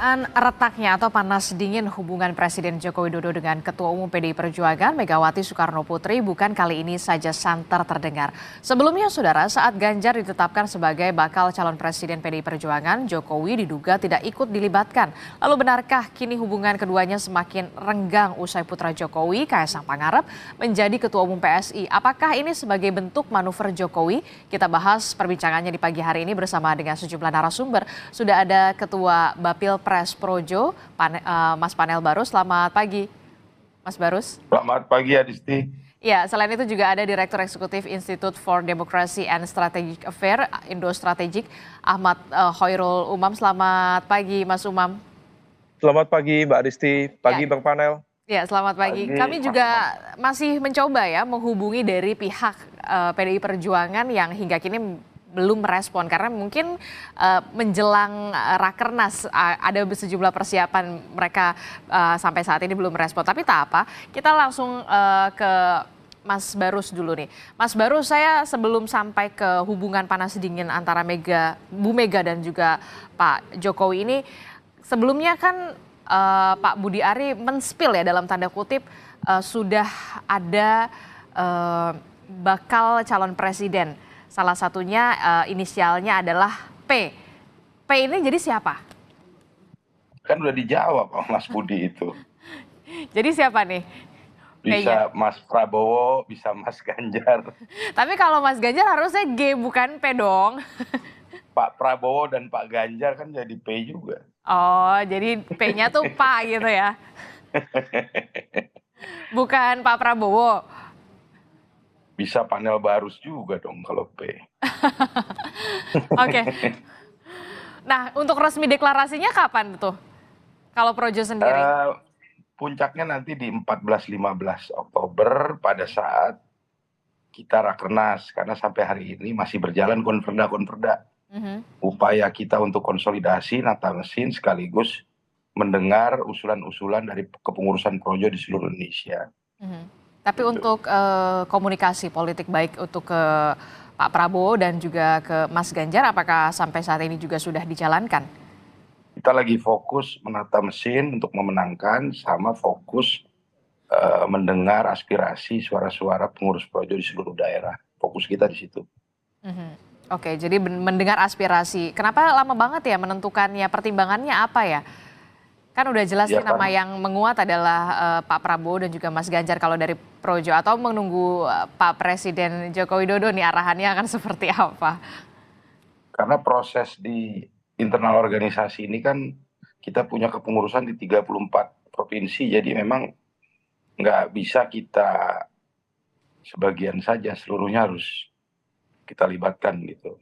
Dugaan retaknya atau panas dingin hubungan Presiden Joko Widodo dengan Ketua Umum PDI Perjuangan Megawati Soekarno Putri bukan kali ini saja santer terdengar. Sebelumnya, saudara, saat Ganjar ditetapkan sebagai bakal calon Presiden PDI Perjuangan, Jokowi diduga tidak ikut dilibatkan. Lalu benarkah kini hubungan keduanya semakin renggang usai putra Jokowi, Kaisang Pangarep, menjadi Ketua Umum PSI? Apakah ini sebagai bentuk manuver Jokowi? Kita bahas perbincangannya di pagi hari ini bersama dengan sejumlah narasumber. Sudah ada Ketua Pilpres Projo, Mas Panel Barus. Selamat pagi, Mas Barus. Selamat pagi, Adisti. Ya, selain itu juga ada Direktur Eksekutif Institute for Democracy and Strategic Affairs, Indo Strategik, Ahmad Khoirul Umam. Selamat pagi, Mas Umam. Selamat pagi, Mbak Adisti. Pagi, Bang Panel. Ya, selamat pagi. Kami juga masih mencoba ya menghubungi dari pihak PDI Perjuangan yang hingga kini belum merespon karena mungkin menjelang Rakernas ada sejumlah persiapan mereka sampai saat ini belum merespon. Tapi tak apa, kita langsung ke Mas Barus dulu nih. Mas Barus, saya sebelum sampai ke hubungan panas dingin antara Bu Mega dan juga Pak Jokowi ini, sebelumnya kan Pak Budi Ari menspil ya dalam tanda kutip sudah ada bakal calon presiden. Salah satunya inisialnya adalah P. P ini jadi siapa? Kan udah dijawab Mas Budi itu. Jadi siapa nih? Bisa Mas Prabowo, bisa Mas Ganjar. Tapi kalau Mas Ganjar harusnya G bukan P dong. Pak Prabowo dan Pak Ganjar kan jadi P juga. Oh, jadi P-nya tuh Pak gitu ya. Bukan Pak Prabowo. Bisa Panel Barus juga dong kalau P. Oke. Nah, untuk resmi deklarasinya kapan tuh? Kalau Projo sendiri? Puncaknya nanti di 14-15 Oktober pada saat kita Rakernas. Karena sampai hari ini masih berjalan konverda-konverda. Upaya kita untuk konsolidasi nata mesin sekaligus mendengar usulan-usulan dari kepengurusan Projo di seluruh Indonesia. Tapi untuk komunikasi politik baik untuk ke Pak Prabowo dan juga ke Mas Ganjar, apakah sampai saat ini juga sudah dijalankan? Kita lagi fokus menata mesin untuk memenangkan sama fokus mendengar aspirasi suara-suara pengurus Projo di seluruh daerah. Fokus kita di situ. Oke, jadi mendengar aspirasi. Kenapa lama banget ya menentukannya? Pertimbangannya apa ya? Kan udah jelas Ya, nama yang menguat adalah Pak Prabowo dan juga Mas Ganjar kalau dari Projo, atau menunggu Pak Presiden Joko Widodo nih arahannya akan seperti apa? Karena proses di internal organisasi ini kan kita punya kepengurusan di 34 provinsi, jadi memang nggak bisa kita sebagian saja, seluruhnya harus kita libatkan gitu.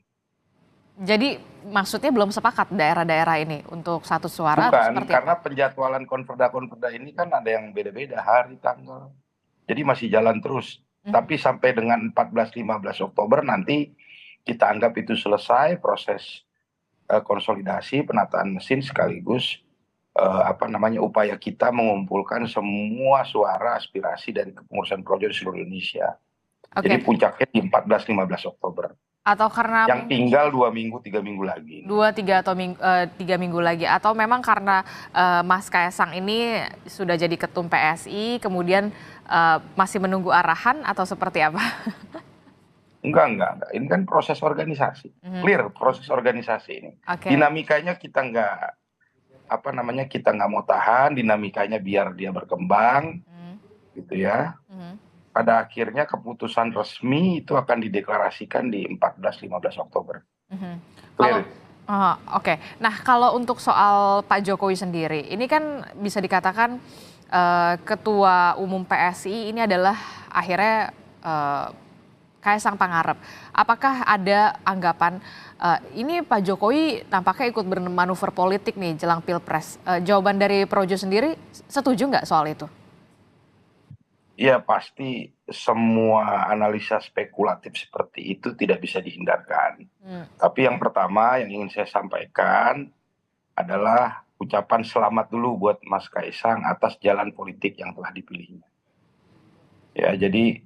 Jadi maksudnya belum sepakat daerah-daerah ini untuk satu suara? Bukan, karena penjadwalan konverda-konverda ini kan ada yang beda-beda hari, tanggal. Jadi masih jalan terus. Tapi sampai dengan 14-15 Oktober nanti kita anggap itu selesai proses konsolidasi, penataan mesin sekaligus upaya kita mengumpulkan semua suara aspirasi dari kepengurusan Projo di seluruh Indonesia. Jadi puncaknya di 14-15 Oktober. Atau karena yang tinggal 2 minggu 3 minggu lagi. 3 minggu lagi, atau memang karena Mas Kaisang ini sudah jadi ketum PSI kemudian masih menunggu arahan atau seperti apa? Enggak. Ini kan proses organisasi. Clear proses organisasi ini. Dinamikanya kita kita nggak mau tahan, dinamikanya biar dia berkembang. Gitu ya. Pada akhirnya keputusan resmi itu akan dideklarasikan di 14-15 Oktober. Oke. Nah, kalau untuk soal Pak Jokowi sendiri, ini kan bisa dikatakan Ketua Umum PSI ini adalah akhirnya Kaisang Pangarep. Apakah ada anggapan ini Pak Jokowi tampaknya ikut bermanuver politik nih jelang Pilpres? Jawaban dari Projo sendiri, setuju nggak soal itu? Ya, pasti semua analisa spekulatif seperti itu tidak bisa dihindarkan. Tapi yang pertama yang ingin saya sampaikan adalah ucapan selamat dulu buat Mas Kaisang atas jalan politik yang telah dipilihnya. Ya, jadi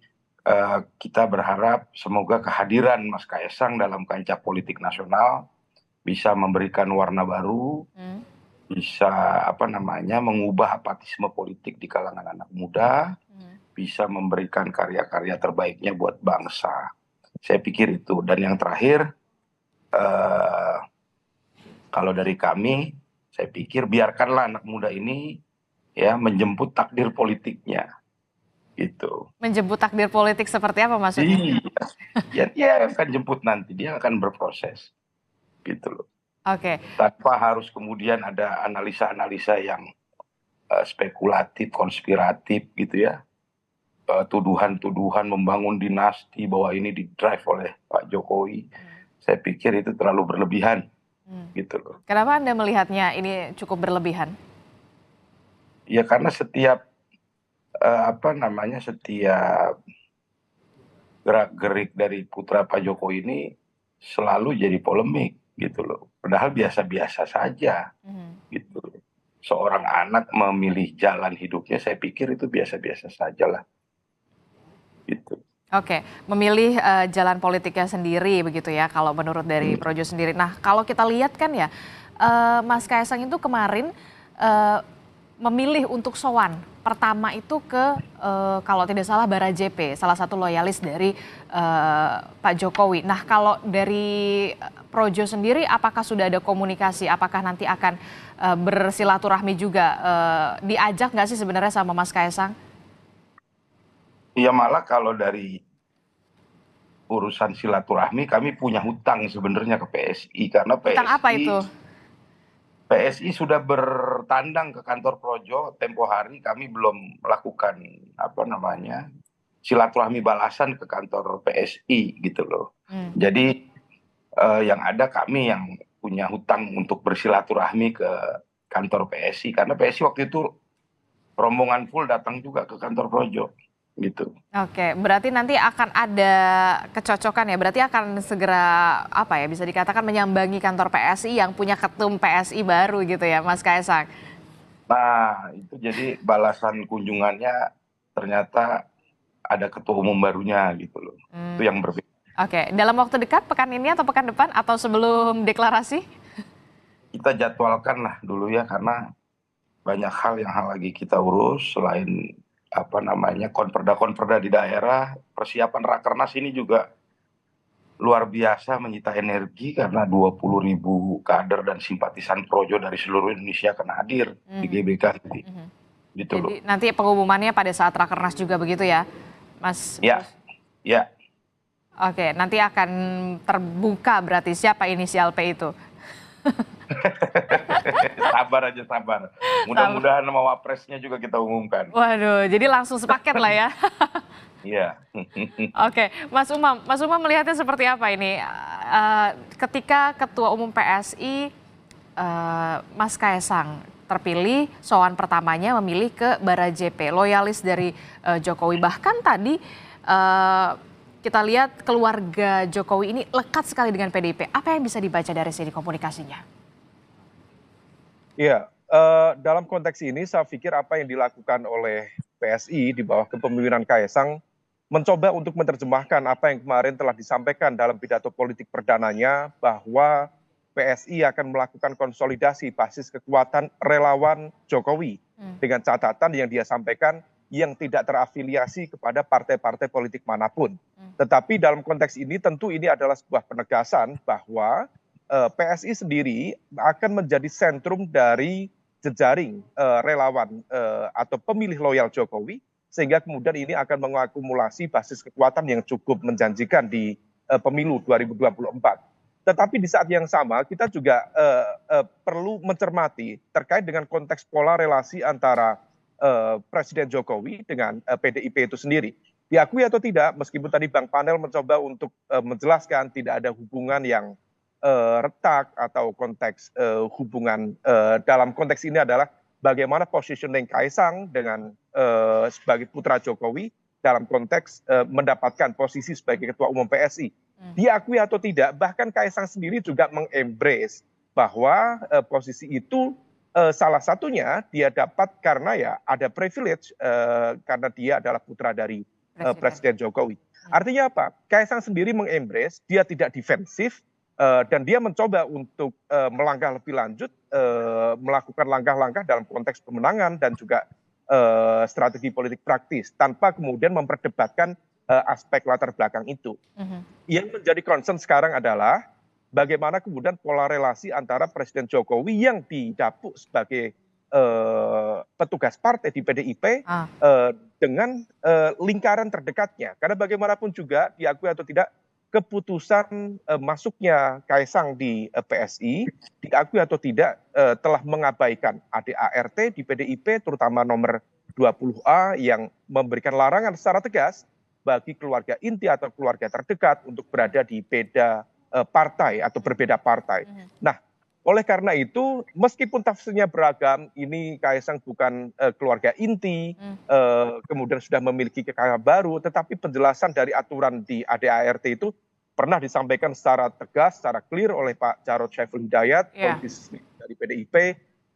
kita berharap semoga kehadiran Mas Kaisang dalam kancah politik nasional bisa memberikan warna baru, bisa mengubah apatisme politik di kalangan anak muda, bisa memberikan karya-karya terbaiknya buat bangsa. Saya pikir itu. Dan yang terakhir, eh, kalau dari kami, saya pikir biarkanlah anak muda ini ya menjemput takdir politiknya, gitu. Menjemput takdir politik seperti apa maksudnya? Iya, ya dia akan jemput nanti, dia akan berproses, gitu loh. Oke, Tanpa harus kemudian ada analisa-analisa yang spekulatif, konspiratif, gitu ya. Tuduhan-tuduhan membangun dinasti bahwa ini didrive oleh Pak Jokowi. Saya pikir itu terlalu berlebihan, gitu loh. kenapa Anda melihatnya ini cukup berlebihan? Ya karena setiap setiap gerak-gerik dari putra Pak Jokowi ini selalu jadi polemik, gitu loh. Padahal biasa-biasa saja, gitu loh. Seorang anak memilih jalan hidupnya, saya pikir itu biasa-biasa saja lah, gitu. Oke, memilih jalan politiknya sendiri begitu ya kalau menurut dari Projo sendiri. Nah, kalau kita lihat kan ya, Mas Kaisang itu kemarin memilih untuk sowan. Pertama itu ke kalau tidak salah Barajepe, salah satu loyalis dari Pak Jokowi. Nah, kalau dari Projo sendiri apakah sudah ada komunikasi? Apakah nanti akan bersilaturahmi juga? Diajak nggak sih sebenarnya sama Mas Kaisang? Ya malah kalau dari urusan silaturahmi kami punya hutang sebenarnya ke PSI, karena Tentang apa itu? PSI sudah bertandang ke kantor Projo tempo hari, kami belum melakukan silaturahmi balasan ke kantor PSI, gitu loh. Jadi yang ada kami yang punya hutang untuk bersilaturahmi ke kantor PSI, karena PSI waktu itu rombongan full datang juga ke kantor Projo, gitu. Oke, berarti nanti akan ada kecocokan ya, berarti akan segera bisa dikatakan menyambangi kantor PSI yang punya ketum PSI baru gitu ya Mas Kaisang? Nah itu jadi balasan kunjungannya ternyata ada ketua umum barunya, gitu loh. Itu yang berbeda. Oke, dalam waktu dekat pekan ini atau pekan depan atau sebelum deklarasi? Kita jadwalkan lah dulu ya, karena banyak hal yang lagi kita urus selain konperda di daerah. Persiapan Rakernas ini juga luar biasa menyita energi karena 20.000 kader dan simpatisan Projo dari seluruh Indonesia akan hadir di GBK nanti. Gitu loh. Jadi nanti pengumumannya pada saat Rakernas juga begitu ya, Mas? Ya, ya. Oke, nanti akan terbuka berarti siapa inisial P itu? Sabar aja, sabar. Mudah-mudahan nama wapresnya juga kita umumkan. Waduh, jadi langsung sepaket lah ya. Iya. Oke, Mas Umam melihatnya seperti apa ini? Ketika Ketua Umum PSI Mas Kaisang terpilih, sowan pertamanya memilih ke Barajepe, loyalis dari Jokowi. Bahkan tadi kita lihat keluarga Jokowi ini lekat sekali dengan PDIP. Apa yang bisa dibaca dari sini komunikasinya? Iya, dalam konteks ini saya pikir apa yang dilakukan oleh PSI di bawah kepemimpinan Kaisang mencoba untuk menerjemahkan apa yang kemarin telah disampaikan dalam pidato politik perdananya, bahwa PSI akan melakukan konsolidasi basis kekuatan relawan Jokowi dengan catatan yang dia sampaikan yang tidak terafiliasi kepada partai-partai politik manapun. Tetapi dalam konteks ini tentu ini adalah sebuah penegasan bahwa PSI sendiri akan menjadi sentrum dari jejaring relawan atau pemilih loyal Jokowi, sehingga kemudian ini akan mengakumulasi basis kekuatan yang cukup menjanjikan di pemilu 2024. Tetapi di saat yang sama kita juga perlu mencermati terkait dengan konteks pola relasi antara Presiden Jokowi dengan PDIP itu sendiri. Diakui atau tidak, meskipun tadi Bang Panel mencoba untuk menjelaskan tidak ada hubungan yang retak atau konteks hubungan dalam konteks ini adalah bagaimana positioning Kaisang dengan sebagai putra Jokowi dalam konteks mendapatkan posisi sebagai ketua umum PSI. Diakui atau tidak, bahkan Kaisang sendiri juga mengembrace bahwa posisi itu salah satunya dia dapat karena ya ada privilege karena dia adalah putra dari Presiden Jokowi. Artinya apa? Kaisang sendiri mengembrace, dia tidak defensif, Dan dia mencoba untuk melangkah lebih lanjut, melakukan langkah-langkah dalam konteks pemenangan dan juga strategi politik praktis tanpa kemudian memperdebatkan aspek latar belakang itu. Yang menjadi concern sekarang adalah bagaimana kemudian pola relasi antara Presiden Jokowi yang didapuk sebagai petugas partai di PDIP dengan lingkaran terdekatnya. Karena bagaimanapun juga diakui atau tidak, keputusan masuknya Kaisang di PSI, diakui atau tidak, telah mengabaikan ADART di PDIP, terutama nomor 20A yang memberikan larangan secara tegas bagi keluarga inti atau keluarga terdekat untuk berada di beda partai atau berbeda partai. Nah, oleh karena itu, meskipun tafsirnya beragam, ini Kaisang bukan keluarga inti, kemudian sudah memiliki kekayaan baru, tetapi penjelasan dari aturan di ADART itu pernah disampaikan secara tegas, secara clear oleh Pak Jarod Saiful Hidayat, politisi dari PDIP,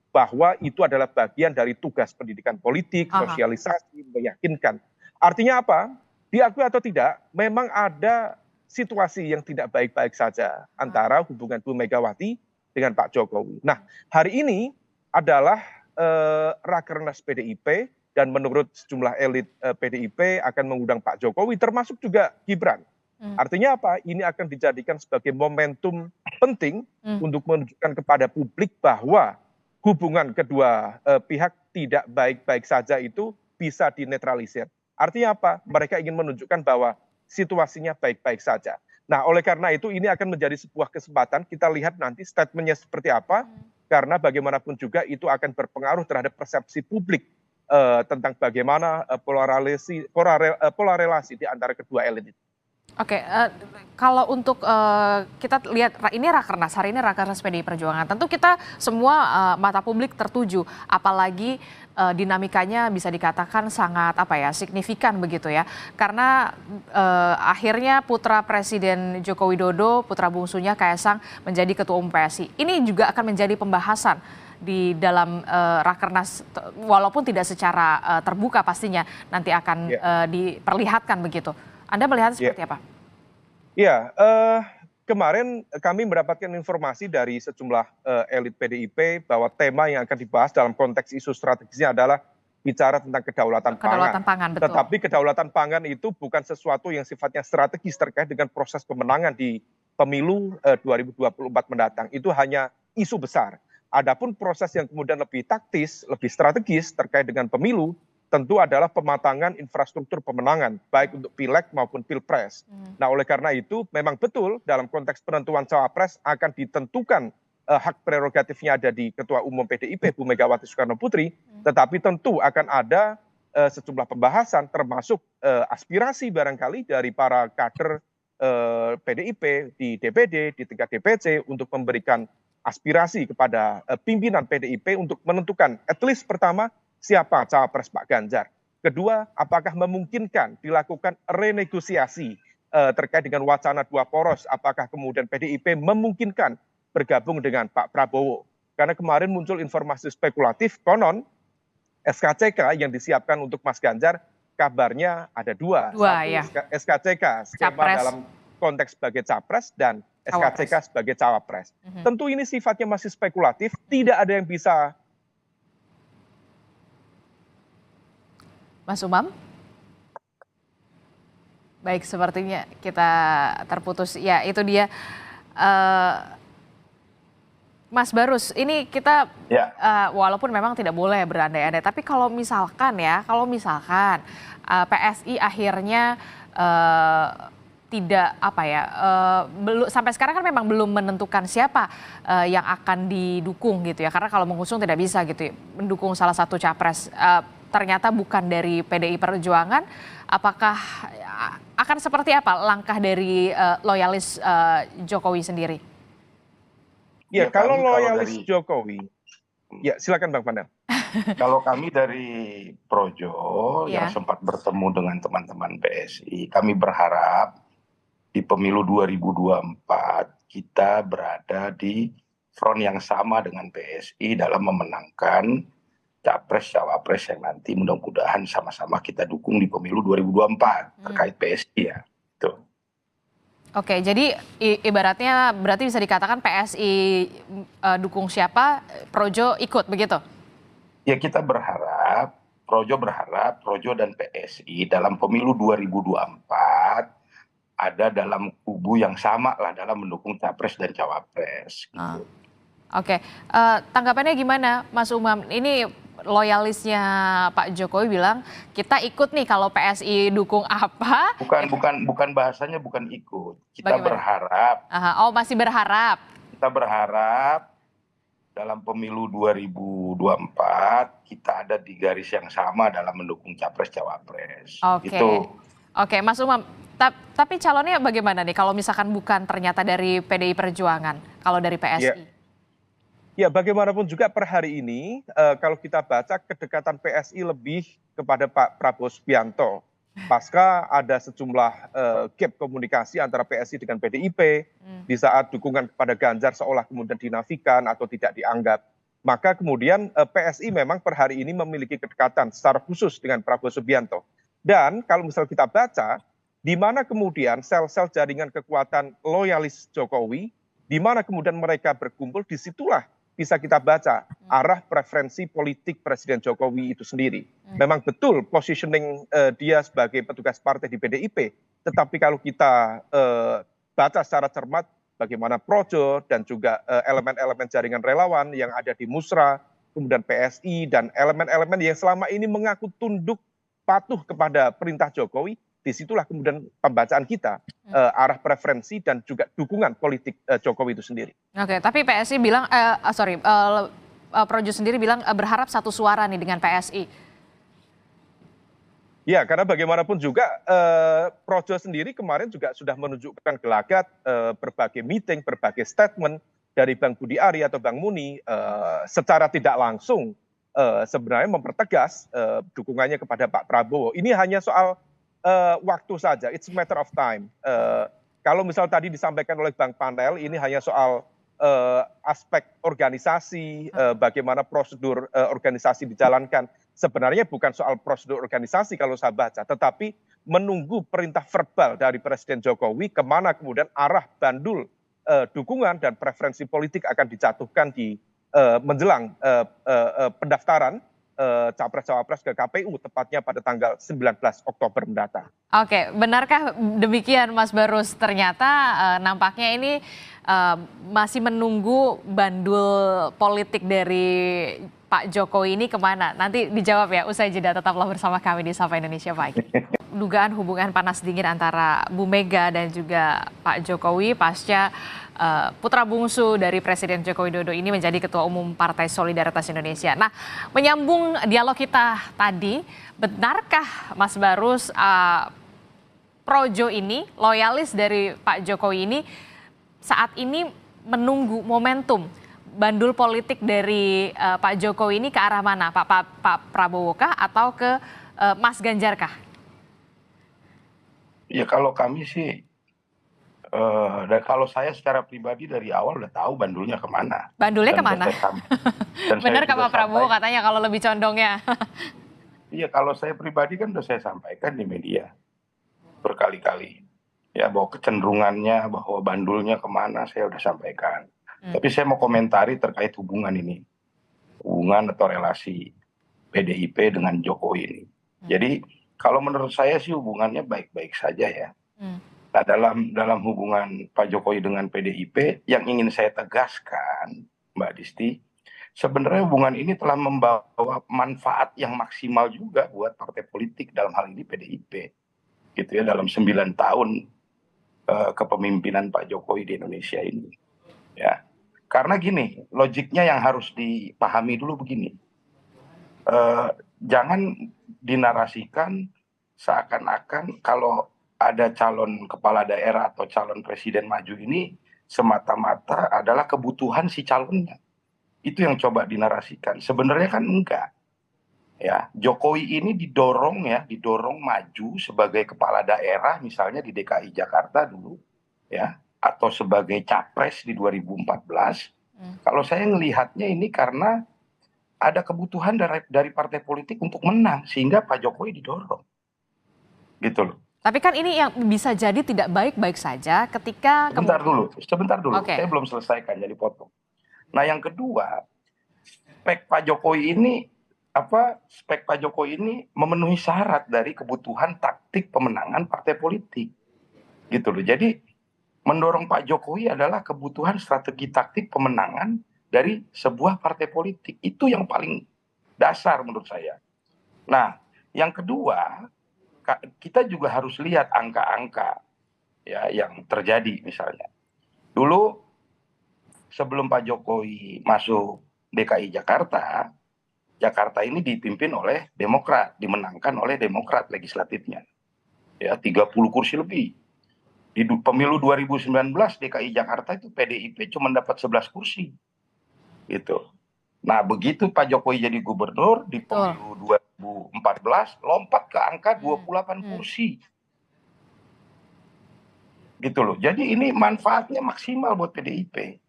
bahwa itu adalah bagian dari tugas pendidikan politik, sosialisasi, meyakinkan. Artinya apa? Diakui atau tidak, memang ada situasi yang tidak baik-baik saja antara hubungan Bu Megawati dengan Pak Jokowi. Nah, hari ini adalah Rakernas PDIP dan menurut sejumlah elit PDIP akan mengundang Pak Jokowi termasuk juga Gibran. Artinya apa? Ini akan dijadikan sebagai momentum penting untuk menunjukkan kepada publik bahwa hubungan kedua pihak tidak baik-baik saja itu bisa dinetralisir. Artinya apa? Mereka ingin menunjukkan bahwa situasinya baik-baik saja. Nah, oleh karena itu ini akan menjadi sebuah kesempatan, kita lihat nanti statementnya seperti apa, karena bagaimanapun juga itu akan berpengaruh terhadap persepsi publik tentang bagaimana pola relasi di antara kedua elit itu. Oke, kalau untuk kita lihat ini Rakernas, hari ini Rakernas PDI Perjuangan, tentu kita semua mata publik tertuju, apalagi dinamikanya bisa dikatakan sangat signifikan begitu ya, karena akhirnya putra Presiden Joko Widodo, putra bungsunya Kaisang menjadi Ketua Umum PSI. Ini juga akan menjadi pembahasan di dalam Rakernas, walaupun tidak secara terbuka pastinya nanti akan diperlihatkan begitu. Anda melihat seperti apa? Iya, kemarin kami mendapatkan informasi dari sejumlah elit PDIP bahwa tema yang akan dibahas dalam konteks isu strategisnya adalah bicara tentang kedaulatan pangan. Betul. Tetapi kedaulatan pangan itu bukan sesuatu yang sifatnya strategis terkait dengan proses pemenangan di pemilu 2024 mendatang. Itu hanya isu besar. Adapun proses yang kemudian lebih taktis, lebih strategis terkait dengan pemilu, tentu adalah pematangan infrastruktur pemenangan, baik untuk pileg maupun pilpres. Nah, oleh karena itu memang betul dalam konteks penentuan cawapres akan ditentukan hak prerogatifnya ada di Ketua Umum PDIP, Bu Megawati Soekarno Putri, tetapi tentu akan ada sejumlah pembahasan termasuk aspirasi barangkali dari para kader PDIP di DPD, di tingkat DPC untuk memberikan aspirasi kepada pimpinan PDIP untuk menentukan at least pertama, siapa cawapres Pak Ganjar. Kedua, apakah memungkinkan dilakukan renegosiasi terkait dengan wacana dua poros, apakah kemudian PDIP memungkinkan bergabung dengan Pak Prabowo. Karena kemarin muncul informasi spekulatif, konon SKCK yang disiapkan untuk Mas Ganjar, kabarnya ada dua. Satu SKCK, skema Capres dalam konteks sebagai capres, dan SKCK sebagai cawapres. Tentu ini sifatnya masih spekulatif, tidak ada yang bisa. Mas Umam? Baik, sepertinya kita terputus. Ya, itu dia. Mas Barus, ini kita walaupun memang tidak boleh berandai-andai, tapi kalau misalkan PSI akhirnya tidak belum sampai sekarang kan memang belum menentukan siapa yang akan didukung gitu ya, karena kalau mengusung tidak bisa gitu ya, mendukung salah satu capres. Ternyata bukan dari PDI Perjuangan, apakah akan seperti apa langkah dari loyalis Jokowi sendiri? Ya, kalau loyalis Jokowi, ya silakan Bang Panel. Kalau kami dari Projo yang sempat bertemu dengan teman-teman PSI, kami berharap di pemilu 2024 kita berada di front yang sama dengan PSI dalam memenangkan capres cawapres yang nanti mudah-mudahan sama-sama kita dukung di pemilu 2024 terkait PSI ya. Itu. Oke, jadi ibaratnya berarti bisa dikatakan PSI dukung siapa, Projo ikut begitu? Ya kita berharap Projo dan PSI dalam pemilu 2024 ada dalam kubu yang sama lah dalam mendukung capres dan cawapres Ah, gitu. Oke, tanggapannya gimana, Mas Umam? Ini loyalisnya Pak Jokowi bilang kita ikut nih kalau PSI dukung apa, Bukan bahasanya bukan ikut. bagaimana? Aha, oh masih berharap. Kita berharap dalam pemilu 2024 kita ada di garis yang sama dalam mendukung capres cawapres. Oke, Itu oke, Mas Umam. Tapi calonnya bagaimana nih kalau misalkan bukan ternyata dari PDI Perjuangan, kalau dari Ya, PSI? ya bagaimanapun juga per hari ini, kalau kita baca kedekatan PSI lebih kepada Pak Prabowo Subianto. Pasca ada sejumlah gap komunikasi antara PSI dengan PDIP, di saat dukungan kepada Ganjar seolah kemudian dinafikan atau tidak dianggap. Maka kemudian PSI memang per hari ini memiliki kedekatan secara khusus dengan Prabowo Subianto. Dan kalau misal kita baca, di mana kemudian sel-sel jaringan kekuatan loyalis Jokowi, di mana kemudian mereka berkumpul, disitulah bisa kita baca arah preferensi politik Presiden Jokowi itu sendiri. Memang betul positioning dia sebagai petugas partai di PDIP, tetapi kalau kita baca secara cermat bagaimana Projo dan juga elemen-elemen jaringan relawan yang ada di Musra, kemudian PSI dan elemen-elemen yang selama ini mengaku tunduk patuh kepada perintah Jokowi, disitulah kemudian pembacaan kita arah preferensi dan juga dukungan politik Jokowi itu sendiri. Oke, tapi PSI bilang, Projo sendiri bilang berharap satu suara nih dengan PSI. Ya, karena bagaimanapun juga Projo sendiri kemarin juga sudah menunjukkan gelagat berbagai meeting, berbagai statement dari Bang Budi Ari atau Bang Muni secara tidak langsung sebenarnya mempertegas dukungannya kepada Pak Prabowo. Ini hanya soal waktu saja, it's a matter of time. Kalau misal tadi disampaikan oleh Bang Panel, ini hanya soal aspek organisasi, bagaimana prosedur organisasi dijalankan. Sebenarnya bukan soal prosedur organisasi kalau saya baca, tetapi menunggu perintah verbal dari Presiden Jokowi kemana kemudian arah bandul dukungan dan preferensi politik akan dijatuhkan di menjelang pendaftaran capres-cawapres ke KPU tepatnya pada tanggal 19 Oktober mendatang. Oke, benarkah demikian Mas Barus? Ternyata nampaknya ini masih menunggu bandul politik dari Pak Jokowi ini kemana? Nanti dijawab ya, usai jeda. Tetaplah bersama kami di Sapa Indonesia Pagi. Dugaan hubungan panas dingin antara Bu Mega dan juga Pak Jokowi pasca putra bungsu dari Presiden Joko Widodo ini menjadi Ketua Umum Partai Solidaritas Indonesia. Nah, menyambung dialog kita tadi, benarkah Mas Barus Projo ini, loyalis dari Pak Jokowi ini, saat ini menunggu momentum bandul politik dari Pak Jokowi ini ke arah mana? Pak Prabowo kah atau ke Mas Ganjar kah? ya kalau kami sih dan kalau saya secara pribadi dari awal udah tahu bandulnya kemana. Bandulnya Dan kemana? saya Benar kah juga Pak Prabowo sampaikan. katanya kalau lebih condongnya? Iya, kalau saya pribadi kan udah saya sampaikan di media berkali-kali. Ya, bahwa kecenderungannya, bahwa bandulnya kemana saya udah sampaikan. Tapi saya mau komentari terkait hubungan ini. Hubungan atau relasi PDIP dengan Jokowi ini. Jadi kalau menurut saya sih hubungannya baik-baik saja ya. Nah, dalam hubungan Pak Jokowi dengan PDIP yang ingin saya tegaskan, Mbak Disti, sebenarnya hubungan ini telah membawa manfaat yang maksimal juga buat partai politik, dalam hal ini PDIP, gitu ya, dalam 9 tahun kepemimpinan Pak Jokowi di Indonesia ini, ya. Karena gini, logiknya yang harus dipahami dulu begini, jangan dinarasikan seakan-akan kalau ada calon kepala daerah atau calon presiden maju ini semata-mata adalah kebutuhan si calonnya. Itu yang coba dinarasikan. Sebenarnya kan enggak. Ya, Jokowi ini didorong maju sebagai kepala daerah misalnya di DKI Jakarta dulu, ya, atau sebagai capres di 2014. Kalau saya melihatnya ini karena ada kebutuhan dari partai politik untuk menang sehingga Pak Jokowi didorong. Gitu loh. Tapi kan ini yang bisa jadi tidak baik-baik saja ketika Sebentar dulu, Oke. saya belum selesaikan jadi potong. Nah yang kedua, spek Pak Jokowi ini memenuhi syarat dari kebutuhan taktik pemenangan partai politik, gitu loh. Jadi mendorong Pak Jokowi adalah kebutuhan strategi taktik pemenangan dari sebuah partai politik. Itu yang paling dasar menurut saya. Nah, yang kedua, kita juga harus lihat angka-angka ya yang terjadi misalnya. Dulu sebelum Pak Jokowi masuk DKI Jakarta, Jakarta ini dipimpin oleh Demokrat, dimenangkan oleh Demokrat legislatifnya. Ya, 30 kursi lebih. Di pemilu 2019 DKI Jakarta itu PDIP cuma dapat 11 kursi. Gitu. Nah, begitu Pak Jokowi jadi gubernur di pemilu 2014 lompat ke angka 28 kursi. Gitu loh. Jadi ini manfaatnya maksimal buat PDIP.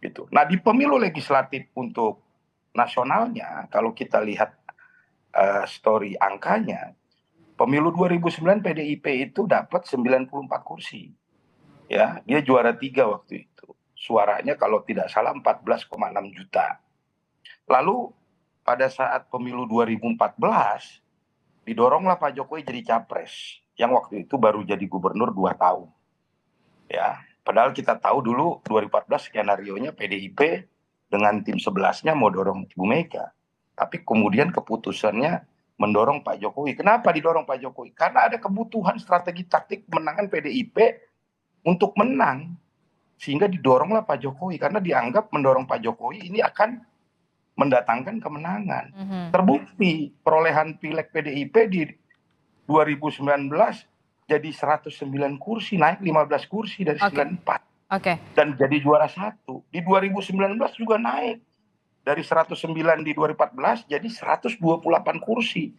Gitu. Nah, di pemilu legislatif untuk nasionalnya kalau kita lihat story angkanya, pemilu 2009 PDIP itu dapat 94 kursi. Ya, dia juara 3 waktu itu. Suaranya kalau tidak salah 14,6 juta. Lalu pada saat pemilu 2014 didoronglah Pak Jokowi jadi capres yang waktu itu baru jadi gubernur 2 tahun. Ya, padahal kita tahu dulu 2014 skenarionya PDIP dengan tim 11-nya mau dorong Ibu Mega. Tapi kemudian keputusannya mendorong Pak Jokowi. Kenapa didorong Pak Jokowi? Karena ada kebutuhan strategi taktik kemenangan PDIP untuk menang. Sehingga didoronglah Pak Jokowi. Karena dianggap mendorong Pak Jokowi ini akan mendatangkan kemenangan. Terbukti perolehan pileg PDIP di 2019 jadi 109 kursi, naik 15 kursi dari 94. Dan jadi juara 1. Di 2019 juga naik. Dari 109 di 2014 jadi 128 kursi.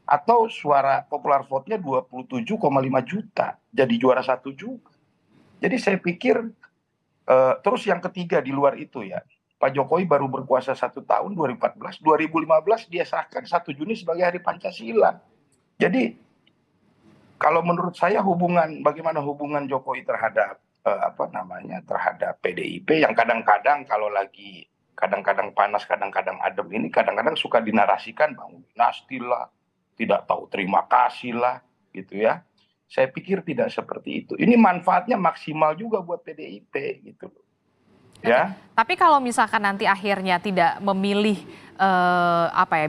Atau suara popular vote-nya 27,5 juta. Jadi juara 1 juga. Jadi saya pikir, terus yang ketiga di luar itu ya, Pak Jokowi baru berkuasa 1 tahun 2014, 2015 dia sahkan 1 Juni sebagai Hari Pancasila. Jadi kalau menurut saya bagaimana hubungan Jokowi terhadap terhadap PDIP yang kadang-kadang kalau lagi kadang-kadang panas, kadang-kadang adem ini kadang-kadang suka dinarasikan bangun dinasti lah, tidak tahu terima kasih lah, gitu ya. Saya pikir tidak seperti itu. Ini manfaatnya maksimal juga buat PDIP gitu loh. Ya. Tapi kalau misalkan nanti akhirnya tidak memilih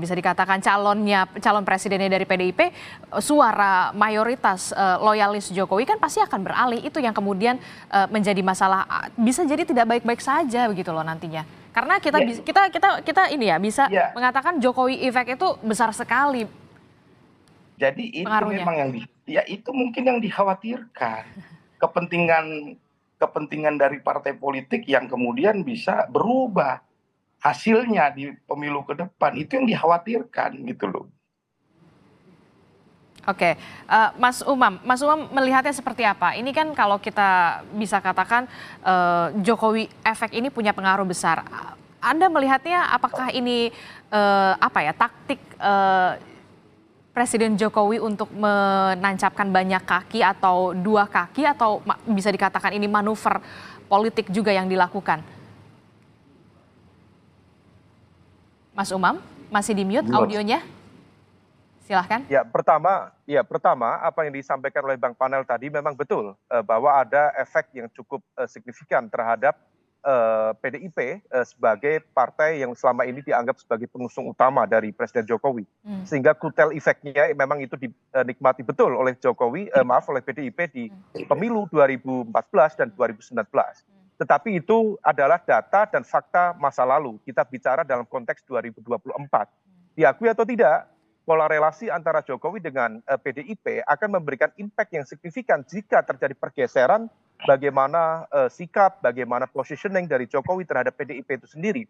bisa dikatakan calon presidennya dari PDIP, suara mayoritas loyalis Jokowi kan pasti akan beralih. Itu yang kemudian menjadi masalah, bisa jadi tidak baik-baik saja begitu loh nantinya. Karena kita bisa mengatakan Jokowi effect itu besar sekali. Jadi itu pengaruhnya. Memang itu mungkin yang dikhawatirkan. Kepentingan dari partai politik yang kemudian bisa berubah hasilnya di pemilu ke depan, itu yang dikhawatirkan gitu loh. Oke, Mas Umam melihatnya seperti apa? Ini kan kalau kita bisa katakan Jokowi efek ini punya pengaruh besar. Anda melihatnya apakah ini taktik Presiden Jokowi untuk menancapkan banyak kaki atau 2 kaki, atau bisa dikatakan ini manuver politik juga yang dilakukan? Mas Umam, masih di mute audionya? Silahkan. Ya, pertama apa yang disampaikan oleh Bang Panel tadi memang betul bahwa ada efek yang cukup signifikan terhadap PDIP sebagai partai yang selama ini dianggap sebagai pengusung utama dari Presiden Jokowi. Sehingga kutel efeknya memang itu dinikmati betul oleh oleh PDIP di pemilu 2014 dan 2019. Tetapi itu adalah data dan fakta masa lalu. Kita bicara dalam konteks 2024. Diakui atau tidak, pola relasi antara Jokowi dengan PDIP akan memberikan impact yang signifikan jika terjadi pergeseran bagaimana sikap, bagaimana positioning dari Jokowi terhadap PDIP itu sendiri.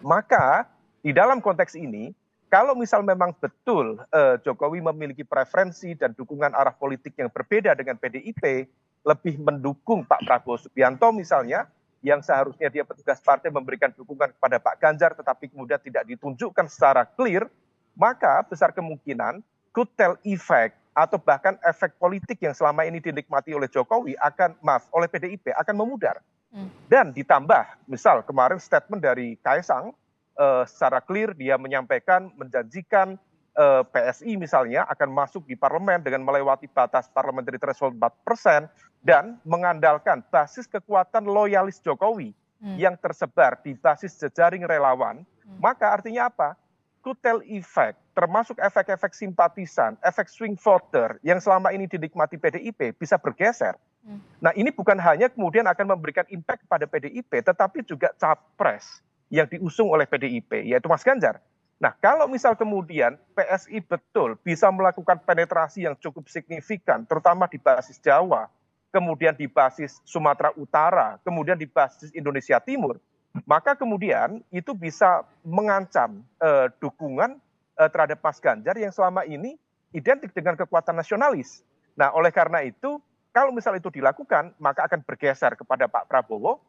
Maka di dalam konteks ini, kalau misal memang betul Jokowi memiliki preferensi dan dukungan arah politik yang berbeda dengan PDIP, lebih mendukung Pak Prabowo Subianto misalnya, yang seharusnya dia petugas partai memberikan dukungan kepada Pak Ganjar, tetapi kemudian tidak ditunjukkan secara clear, maka besar kemungkinan kutel effect atau bahkan efek politik yang selama ini dinikmati oleh Jokowi oleh PDIP akan memudar. Dan ditambah, misal kemarin statement dari Kaisang secara clear dia menyampaikan, menjanjikan PSI misalnya akan masuk di parlemen dengan melewati batas parliamentary threshold 4% dan mengandalkan basis kekuatan loyalis Jokowi yang tersebar di basis jejaring relawan, maka artinya apa? Kutel efek, termasuk efek-efek simpatisan, efek swing voter yang selama ini dinikmati PDIP bisa bergeser. Nah, ini bukan hanya kemudian akan memberikan impact pada PDIP, tetapi juga capres yang diusung oleh PDIP, yaitu Mas Ganjar. Nah, kalau misal kemudian PSI betul bisa melakukan penetrasi yang cukup signifikan, terutama di basis Jawa, kemudian di basis Sumatera Utara, kemudian di basis Indonesia Timur, maka kemudian itu bisa mengancam dukungan terhadap Mas Ganjar yang selama ini identik dengan kekuatan nasionalis. Nah, oleh karena itu, kalau misal itu dilakukan, maka akan bergeser kepada Pak Prabowo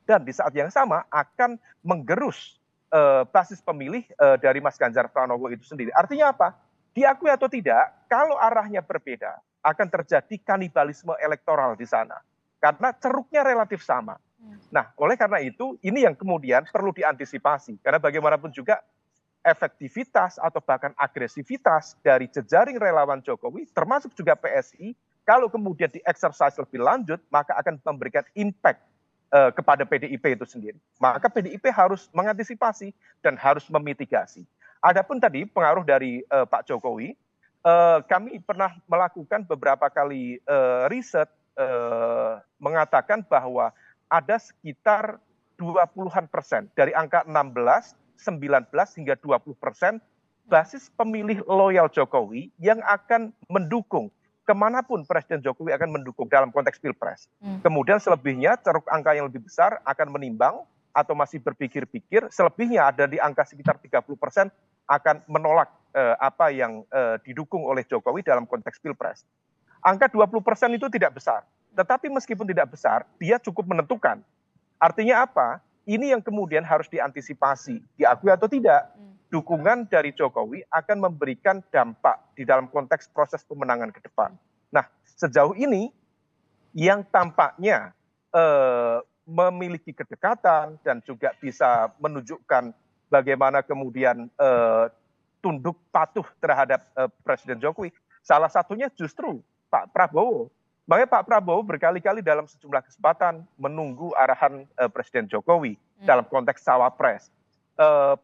dan di saat yang sama akan menggerus basis pemilih dari Mas Ganjar Pranowo itu sendiri. Artinya apa? Diakui atau tidak, kalau arahnya berbeda, akan terjadi kanibalisme elektoral di sana. Karena ceruknya relatif sama. Nah, oleh karena itu, ini yang kemudian perlu diantisipasi. Karena bagaimanapun juga efektivitas atau bahkan agresivitas dari jejaring relawan Jokowi, termasuk juga PSI, kalau kemudian di-exercise lebih lanjut, maka akan memberikan impact kepada PDIP itu sendiri. Maka PDIP harus mengantisipasi dan harus memitigasi. Adapun tadi pengaruh dari Pak Jokowi, kami pernah melakukan beberapa kali riset mengatakan bahwa ada sekitar 20-an% dari angka 16, 19 hingga 20% basis pemilih loyal Jokowi yang akan mendukung kemanapun Presiden Jokowi akan mendukung dalam konteks Pilpres. Kemudian selebihnya ceruk angka yang lebih besar akan menimbang atau masih berpikir-pikir, selebihnya ada di angka sekitar 30% akan menolak apa yang didukung oleh Jokowi dalam konteks Pilpres. Angka 20% itu tidak besar, tetapi meskipun tidak besar, dia cukup menentukan. Artinya apa? Ini yang kemudian harus diantisipasi, diakui atau tidak. Dukungan dari Jokowi akan memberikan dampak di dalam konteks proses pemenangan ke depan. Nah, sejauh ini yang tampaknya memiliki kedekatan dan juga bisa menunjukkan bagaimana kemudian tunduk patuh terhadap Presiden Jokowi, salah satunya justru Pak Prabowo. Makanya Pak Prabowo berkali-kali dalam sejumlah kesempatan menunggu arahan Presiden Jokowi dalam konteks cawapres.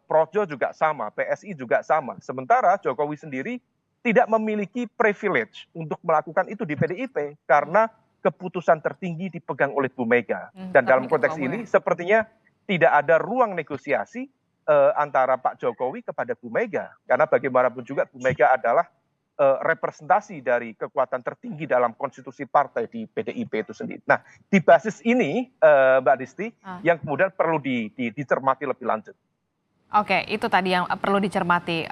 Projo juga sama, PSI juga sama. Sementara Jokowi sendiri tidak memiliki privilege untuk melakukan itu di PDIP karena keputusan tertinggi dipegang oleh Bu Mega. Dan dalam konteks ini sepertinya tidak ada ruang negosiasi antara Pak Jokowi kepada Bu Mega. Karena bagaimanapun juga Bu Mega adalah representasi dari kekuatan tertinggi dalam konstitusi partai di PDIP itu sendiri. Nah, di basis ini Mbak Disti, yang kemudian perlu dicermati lebih lanjut. Oke, itu tadi yang perlu dicermati.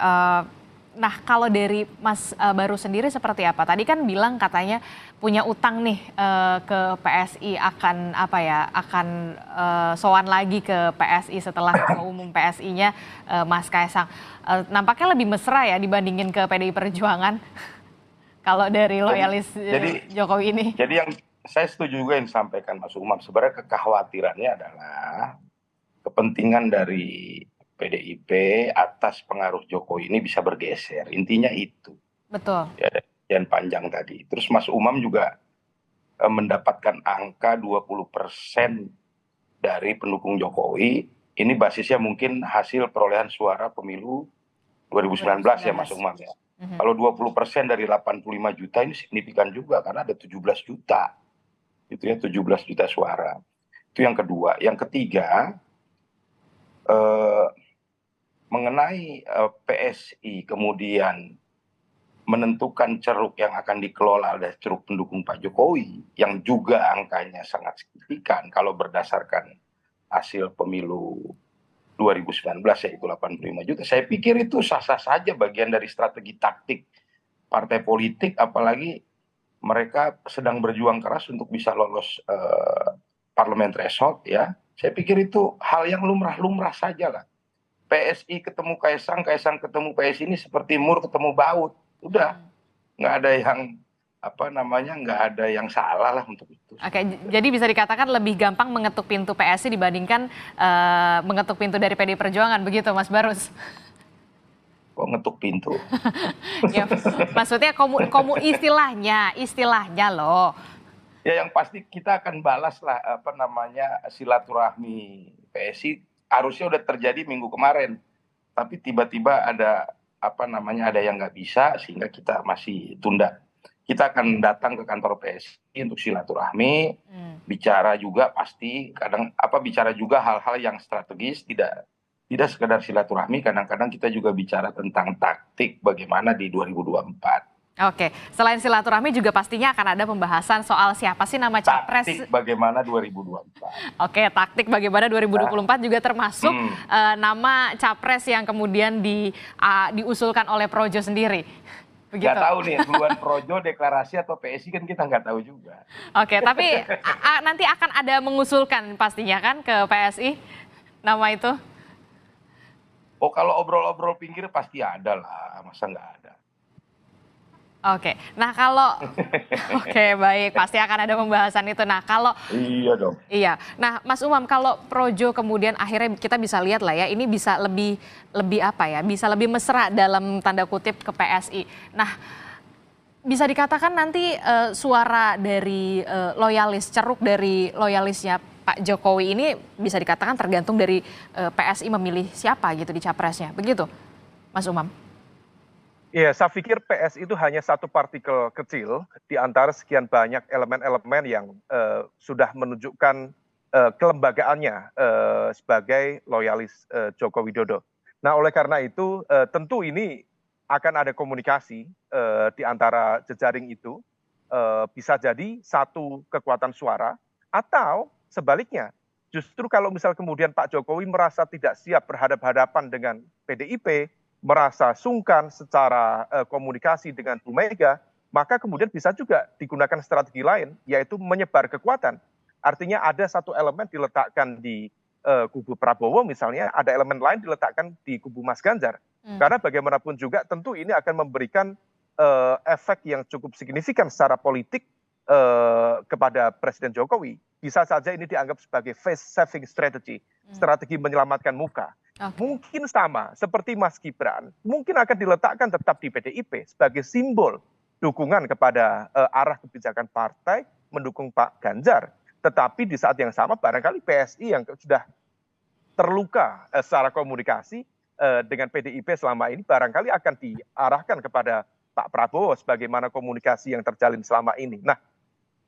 Nah, kalau dari Mas Baru sendiri seperti apa? Tadi kan bilang katanya punya utang nih ke PSI, akan apa ya? Akan sowan lagi ke PSI setelah Ketua Umum PSI-nya Mas Kaisang. Nampaknya lebih mesra ya dibandingin ke PDI Perjuangan. Kalau dari loyalis Jokowi ini. Jadi yang saya setuju juga yang disampaikan Mas Umam. Sebenarnya kekhawatirannya adalah kepentingan dari PDIP atas pengaruh Jokowi ini bisa bergeser. Intinya itu. Betul. Ya, dan panjang tadi. Terus Mas Umam juga mendapatkan angka 20% dari pendukung Jokowi. Ini basisnya mungkin hasil perolehan suara pemilu 2019 ya Mas Umam ya. Kalau 20% dari 85 juta ini signifikan juga karena ada 17 juta. Itu ya 17 juta suara. Itu yang kedua. Yang ketiga, mengenai PSI kemudian menentukan ceruk yang akan dikelola oleh ceruk pendukung Pak Jokowi yang juga angkanya sangat signifikan kalau berdasarkan hasil pemilu 2019 yaitu 85 juta. Saya pikir itu sah-sah saja bagian dari strategi taktik partai politik, apalagi mereka sedang berjuang keras untuk bisa lolos parliament threshold ya. Saya pikir itu hal yang lumrah-lumrah saja lah. PSI ketemu Kaisang, Kaisang ketemu PSI ini seperti mur ketemu baut. Udah, nggak ada yang nggak ada yang salah lah untuk itu. Oke, jadi bisa dikatakan lebih gampang mengetuk pintu PSI dibandingkan mengetuk pintu dari PDI Perjuangan, begitu Mas Barus? Kok ngetuk pintu? Ya, maksudnya istilahnya loh. Ya yang pasti kita akan balas lah silaturahmi PSI harusnya udah terjadi minggu kemarin, tapi tiba-tiba ada ada yang nggak bisa sehingga kita masih tunda. Kita akan datang ke kantor PSI untuk silaturahmi, bicara juga pasti bicara juga hal-hal yang strategis, tidak sekedar silaturahmi, kadang-kadang kita juga bicara tentang taktik bagaimana di 2024. Oke, selain silaturahmi juga pastinya akan ada pembahasan soal siapa sih nama capres. Taktik bagaimana 2024. Oke, taktik bagaimana 2024 juga termasuk nama capres yang kemudian diusulkan oleh Projo sendiri. Begitu. Nggak tahu nih, duluan Projo deklarasi atau PSI kan kita nggak tahu juga. Oke, tapi nanti akan ada mengusulkan pastinya kan ke PSI nama itu? Oh, kalau obrol-obrol pinggir pasti ada lah, masa nggak ada. Oke, nah kalau oke baik, pasti akan ada pembahasan itu. Nah kalau iya dong. Iya, nah Mas Umam, kalau Projo kemudian akhirnya kita bisa lihat lah ya, ini bisa lebih bisa lebih mesra dalam tanda kutip ke PSI. Nah bisa dikatakan nanti suara dari ceruk dari loyalisnya Pak Jokowi ini bisa dikatakan tergantung dari PSI memilih siapa gitu di capresnya, begitu Mas Umam? Iya, saya pikir PSI itu hanya satu partikel kecil di antara sekian banyak elemen-elemen yang sudah menunjukkan kelembagaannya sebagai loyalis Joko Widodo. Nah, oleh karena itu tentu ini akan ada komunikasi di antara jejaring itu, bisa jadi satu kekuatan suara atau sebaliknya. Justru kalau misal kemudian Pak Jokowi merasa tidak siap berhadapan-hadapan dengan PDIP, merasa sungkan secara komunikasi dengan Bu Mega, maka kemudian bisa juga digunakan strategi lain, yaitu menyebar kekuatan. Artinya ada satu elemen diletakkan di kubu Prabowo misalnya, ada elemen lain diletakkan di kubu Mas Ganjar. Karena bagaimanapun juga tentu ini akan memberikan efek yang cukup signifikan secara politik kepada Presiden Jokowi. Bisa saja ini dianggap sebagai face saving strategy, strategi menyelamatkan muka. Mungkin sama seperti Mas Gibran, mungkin akan diletakkan tetap di PDIP sebagai simbol dukungan kepada arah kebijakan partai mendukung Pak Ganjar. Tetapi di saat yang sama barangkali PSI yang sudah terluka secara komunikasi dengan PDIP selama ini barangkali akan diarahkan kepada Pak Prabowo sebagaimana komunikasi yang terjalin selama ini. Nah,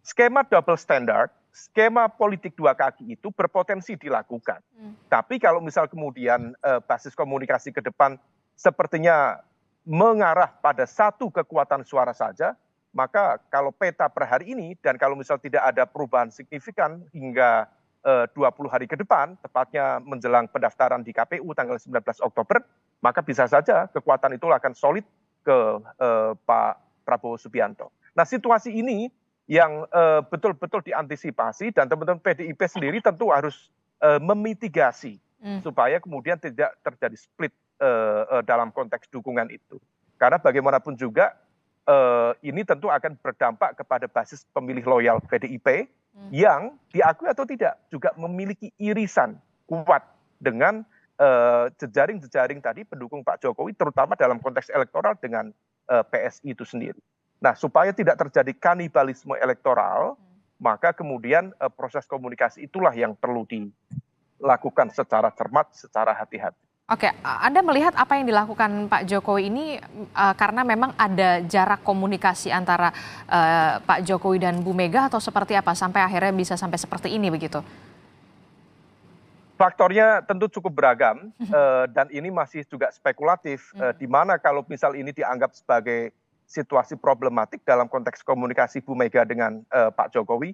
skema double standard, skema politik dua kaki itu berpotensi dilakukan. Tapi kalau misal kemudian basis komunikasi ke depan sepertinya mengarah pada satu kekuatan suara saja, maka kalau peta per hari ini dan kalau misal tidak ada perubahan signifikan hingga 20 hari ke depan, tepatnya menjelang pendaftaran di KPU tanggal 19 Oktober, maka bisa saja kekuatan itu akan solid ke Pak Prabowo Subianto. Nah, situasi ini yang betul-betul diantisipasi dan teman-teman PDIP sendiri tentu harus memitigasi supaya kemudian tidak terjadi split dalam konteks dukungan itu. Karena bagaimanapun juga ini tentu akan berdampak kepada basis pemilih loyal PDIP yang diakui atau tidak juga memiliki irisan kuat dengan jejaring-jejaring tadi pendukung Pak Jokowi terutama dalam konteks elektoral dengan PSI itu sendiri. Nah, supaya tidak terjadi kanibalisme elektoral, maka kemudian proses komunikasi itulah yang perlu dilakukan secara cermat, secara hati-hati. Oke, Anda melihat apa yang dilakukan Pak Jokowi ini karena memang ada jarak komunikasi antara Pak Jokowi dan Bu Mega atau seperti apa sampai akhirnya bisa sampai seperti ini begitu? Faktornya tentu cukup beragam dan ini masih juga spekulatif, di mana kalau misal ini dianggap sebagai situasi problematik dalam konteks komunikasi Bu Mega dengan Pak Jokowi,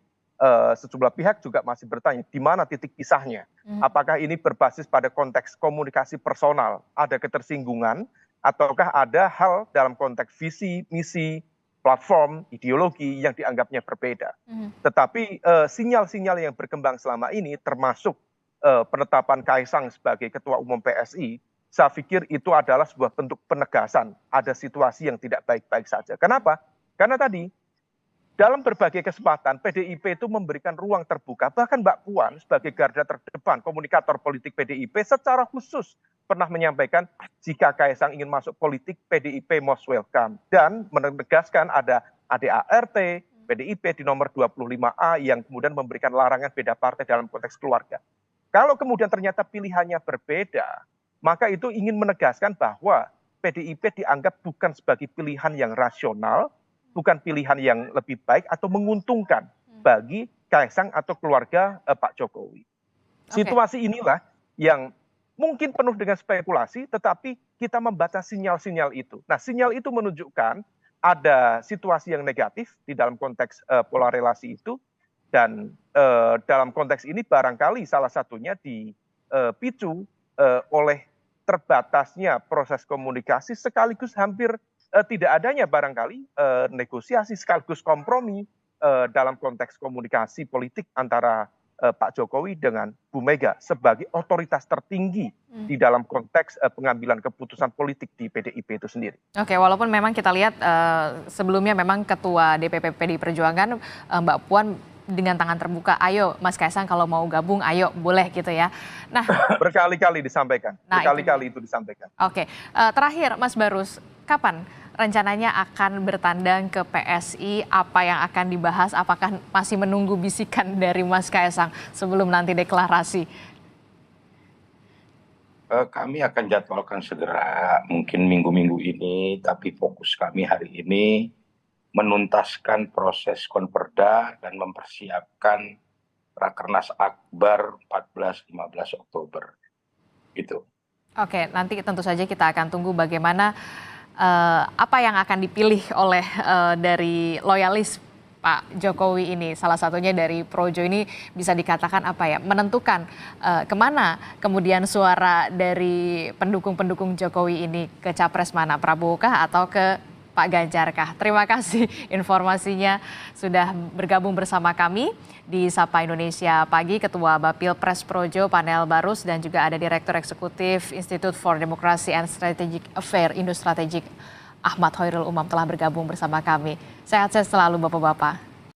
sejumlah pihak juga masih bertanya di mana titik pisahnya. Apakah ini berbasis pada konteks komunikasi personal, ada ketersinggungan, ataukah ada hal dalam konteks visi, misi, platform, ideologi yang dianggapnya berbeda. Tetapi sinyal-sinyal yang berkembang selama ini termasuk penetapan Kaisang sebagai Ketua Umum PSI, saya pikir itu adalah sebuah bentuk penegasan ada situasi yang tidak baik-baik saja. Kenapa? Karena tadi dalam berbagai kesempatan PDIP itu memberikan ruang terbuka, bahkan Mbak Puan sebagai garda terdepan komunikator politik PDIP secara khusus pernah menyampaikan jika Kaisang ingin masuk politik PDIP most welcome, dan menegaskan ada ADART PDIP di nomor 25A yang kemudian memberikan larangan beda partai dalam konteks keluarga. Kalau kemudian ternyata pilihannya berbeda, maka itu ingin menegaskan bahwa PDIP dianggap bukan sebagai pilihan yang rasional, bukan pilihan yang lebih baik atau menguntungkan bagi Kaisang atau keluarga Pak Jokowi. Situasi inilah yang mungkin penuh dengan spekulasi, tetapi kita membaca sinyal-sinyal itu. Nah, sinyal itu menunjukkan ada situasi yang negatif di dalam konteks pola relasi itu, dan dalam konteks ini barangkali salah satunya dipicu oleh terbatasnya proses komunikasi sekaligus hampir tidak adanya barangkali negosiasi sekaligus kompromi dalam konteks komunikasi politik antara Pak Jokowi dengan Bu Mega sebagai otoritas tertinggi di dalam konteks pengambilan keputusan politik di PDIP itu sendiri. Oke, walaupun memang kita lihat sebelumnya memang Ketua DPP PDI Perjuangan Mbak Puan dengan tangan terbuka, ayo Mas Kaisang kalau mau gabung, ayo boleh gitu ya. Nah, berkali-kali disampaikan, berkali-kali itu disampaikan. Oke, terakhir Mas Barus, kapan rencananya akan bertandang ke PSI? Apa yang akan dibahas? Apakah masih menunggu bisikan dari Mas Kaisang sebelum nanti deklarasi? Kami akan jadwalkan segera, mungkin minggu-minggu ini, tapi fokus kami hari ini menuntaskan proses konperda dan mempersiapkan Rakernas Akbar 14-15 Oktober. Gitu. Oke, nanti tentu saja kita akan tunggu bagaimana apa yang akan dipilih oleh dari loyalis Pak Jokowi ini. Salah satunya dari Projo ini bisa dikatakan apa ya, menentukan kemana kemudian suara dari pendukung-pendukung Jokowi ini, ke capres mana, Prabowo kah atau ke Pak Ganjar kah? Terima kasih informasinya sudah bergabung bersama kami di Sapa Indonesia Pagi, Ketua Bapil Pres Projo Panel Barus, dan juga ada Direktur Eksekutif Institute for Democracy and Strategic Affairs Indo Strategik Ahmad Hoirul Umam telah bergabung bersama kami. Sehat-sehat selalu Bapak-Bapak.